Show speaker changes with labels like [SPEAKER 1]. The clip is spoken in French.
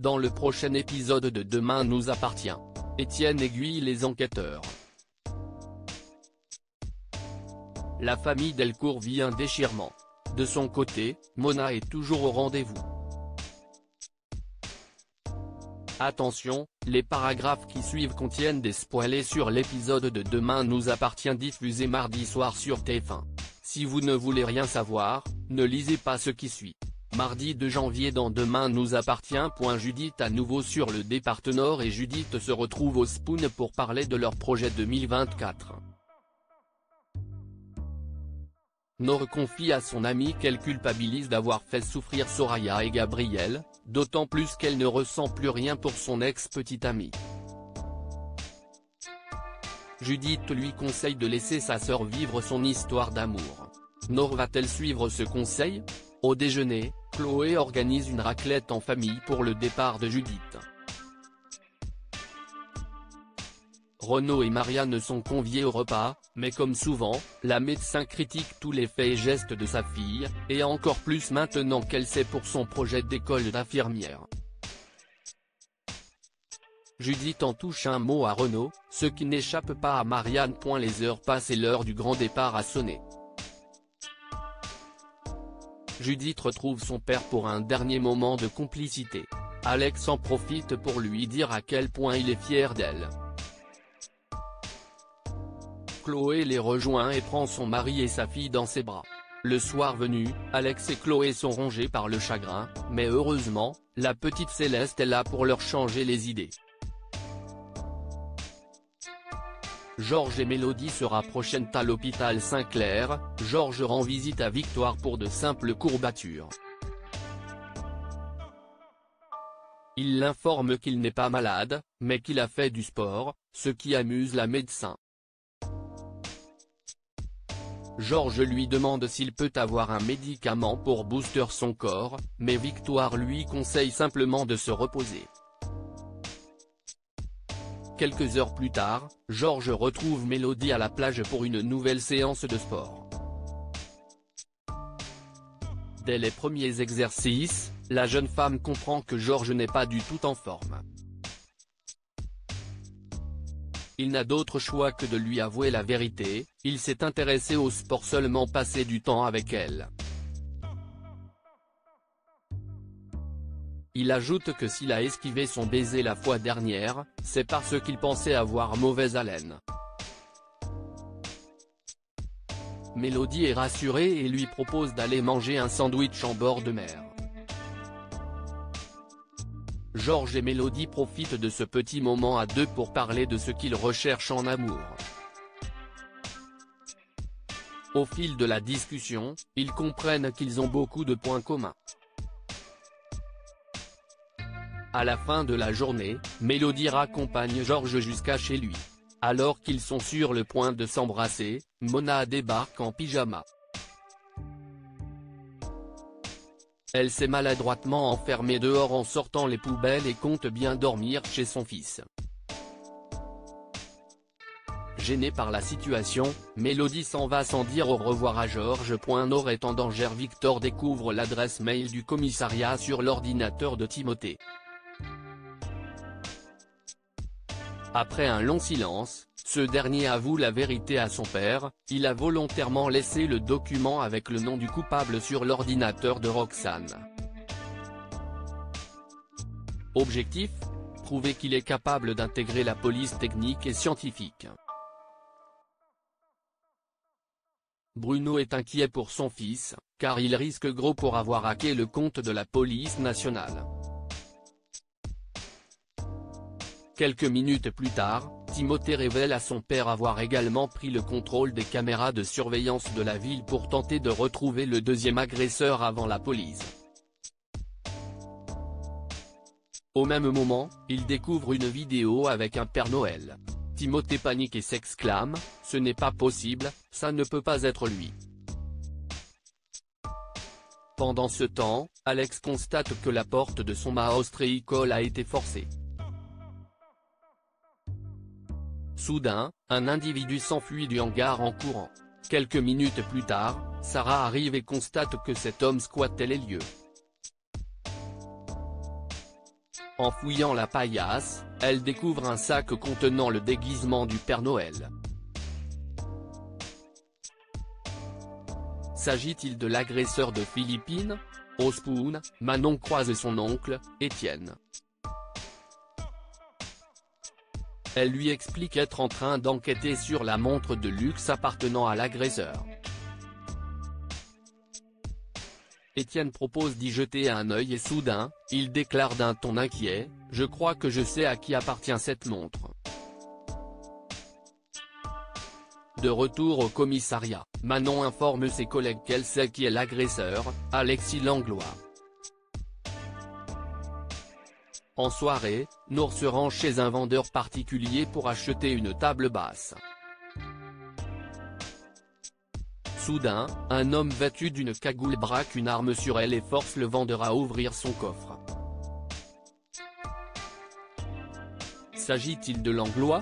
[SPEAKER 1] Dans le prochain épisode de Demain nous appartient, Étienne aiguille les enquêteurs. La famille Delcourt vit un déchirement. De son côté, Mona est toujours au rendez-vous. Attention, les paragraphes qui suivent contiennent des spoilers sur l'épisode de Demain nous appartient diffusé mardi soir sur TF1. Si vous ne voulez rien savoir, ne lisez pas ce qui suit. Mardi 2 janvier dans Demain nous appartient. Judith à nouveau sur le départ Nord et Judith se retrouvent au Spoon pour parler de leur projet 2024. Nord confie à son amie qu'elle culpabilise d'avoir fait souffrir Soraya et Gabriel, d'autant plus qu'elle ne ressent plus rien pour son ex-petite amie. Judith lui conseille de laisser sa sœur vivre son histoire d'amour. Nord va-t-elle suivre ce conseil? Au déjeuner, Chloé organise une raclette en famille pour le départ de Judith. Renaud et Marianne sont conviés au repas, mais comme souvent, la médecin critique tous les faits et gestes de sa fille, et encore plus maintenant qu'elle sait pour son projet d'école d'infirmière. Judith en touche un mot à Renaud, ce qui n'échappe pas à Marianne. Les heures passent et l'heure du grand départ a sonné. Judith retrouve son père pour un dernier moment de complicité. Alex en profite pour lui dire à quel point il est fier d'elle. Chloé les rejoint et prend son mari et sa fille dans ses bras. Le soir venu, Alex et Chloé sont rongés par le chagrin, mais heureusement, la petite Céleste est là pour leur changer les idées. Georges et Mélodie se rapprochent à l'hôpital Saint-Clair. Georges rend visite à Victoire pour de simples courbatures. Il l'informe qu'il n'est pas malade, mais qu'il a fait du sport, ce qui amuse la médecin. Georges lui demande s'il peut avoir un médicament pour booster son corps, mais Victoire lui conseille simplement de se reposer. Quelques heures plus tard, Georges retrouve Mélodie à la plage pour une nouvelle séance de sport. Dès les premiers exercices, la jeune femme comprend que Georges n'est pas du tout en forme. Il n'a d'autre choix que de lui avouer la vérité, il s'est intéressé au sport seulement passer du temps avec elle. Il ajoute que s'il a esquivé son baiser la fois dernière, c'est parce qu'il pensait avoir mauvaise haleine. Mélodie est rassurée et lui propose d'aller manger un sandwich en bord de mer. Georges et Mélodie profitent de ce petit moment à deux pour parler de ce qu'ils recherchent en amour. Au fil de la discussion, ils comprennent qu'ils ont beaucoup de points communs. À la fin de la journée, Mélodie raccompagne Georges jusqu'à chez lui. Alors qu'ils sont sur le point de s'embrasser, Mona débarque en pyjama. Elle s'est maladroitement enfermée dehors en sortant les poubelles et compte bien dormir chez son fils. Gênée par la situation, Mélodie s'en va sans dire au revoir à Georges. Nord est en danger. Victor découvre l'adresse mail du commissariat sur l'ordinateur de Timothée. Après un long silence, ce dernier avoue la vérité à son père. Il a volontairement laissé le document avec le nom du coupable sur l'ordinateur de Roxane. Objectif ? Prouver qu'il est capable d'intégrer la police technique et scientifique. Bruno est inquiet pour son fils, car il risque gros pour avoir hacké le compte de la police nationale. Quelques minutes plus tard, Timothée révèle à son père avoir également pris le contrôle des caméras de surveillance de la ville pour tenter de retrouver le deuxième agresseur avant la police. Au même moment, il découvre une vidéo avec un Père Noël. Timothée panique et s'exclame « Ce n'est pas possible, ça ne peut pas être lui ». Pendant ce temps, Alex constate que la porte de son Maestro-école a été forcée. Soudain, un individu s'enfuit du hangar en courant. Quelques minutes plus tard, Sarah arrive et constate que cet homme squattait les lieux. En fouillant la paillasse, elle découvre un sac contenant le déguisement du Père Noël. S'agit-il de l'agresseur de Philippines? Au Spoon, Manon croise son oncle, Étienne. Elle lui explique être en train d'enquêter sur la montre de luxe appartenant à l'agresseur. Étienne propose d'y jeter un œil et soudain, il déclare d'un ton inquiet, « Je crois que je sais à qui appartient cette montre ». De retour au commissariat, Manon informe ses collègues qu'elle sait qui est l'agresseur, Alexis Langlois. En soirée, Nour se rend chez un vendeur particulier pour acheter une table basse. Soudain, un homme vêtu d'une cagoule braque une arme sur elle et force le vendeur à ouvrir son coffre. S'agit-il de Langlois?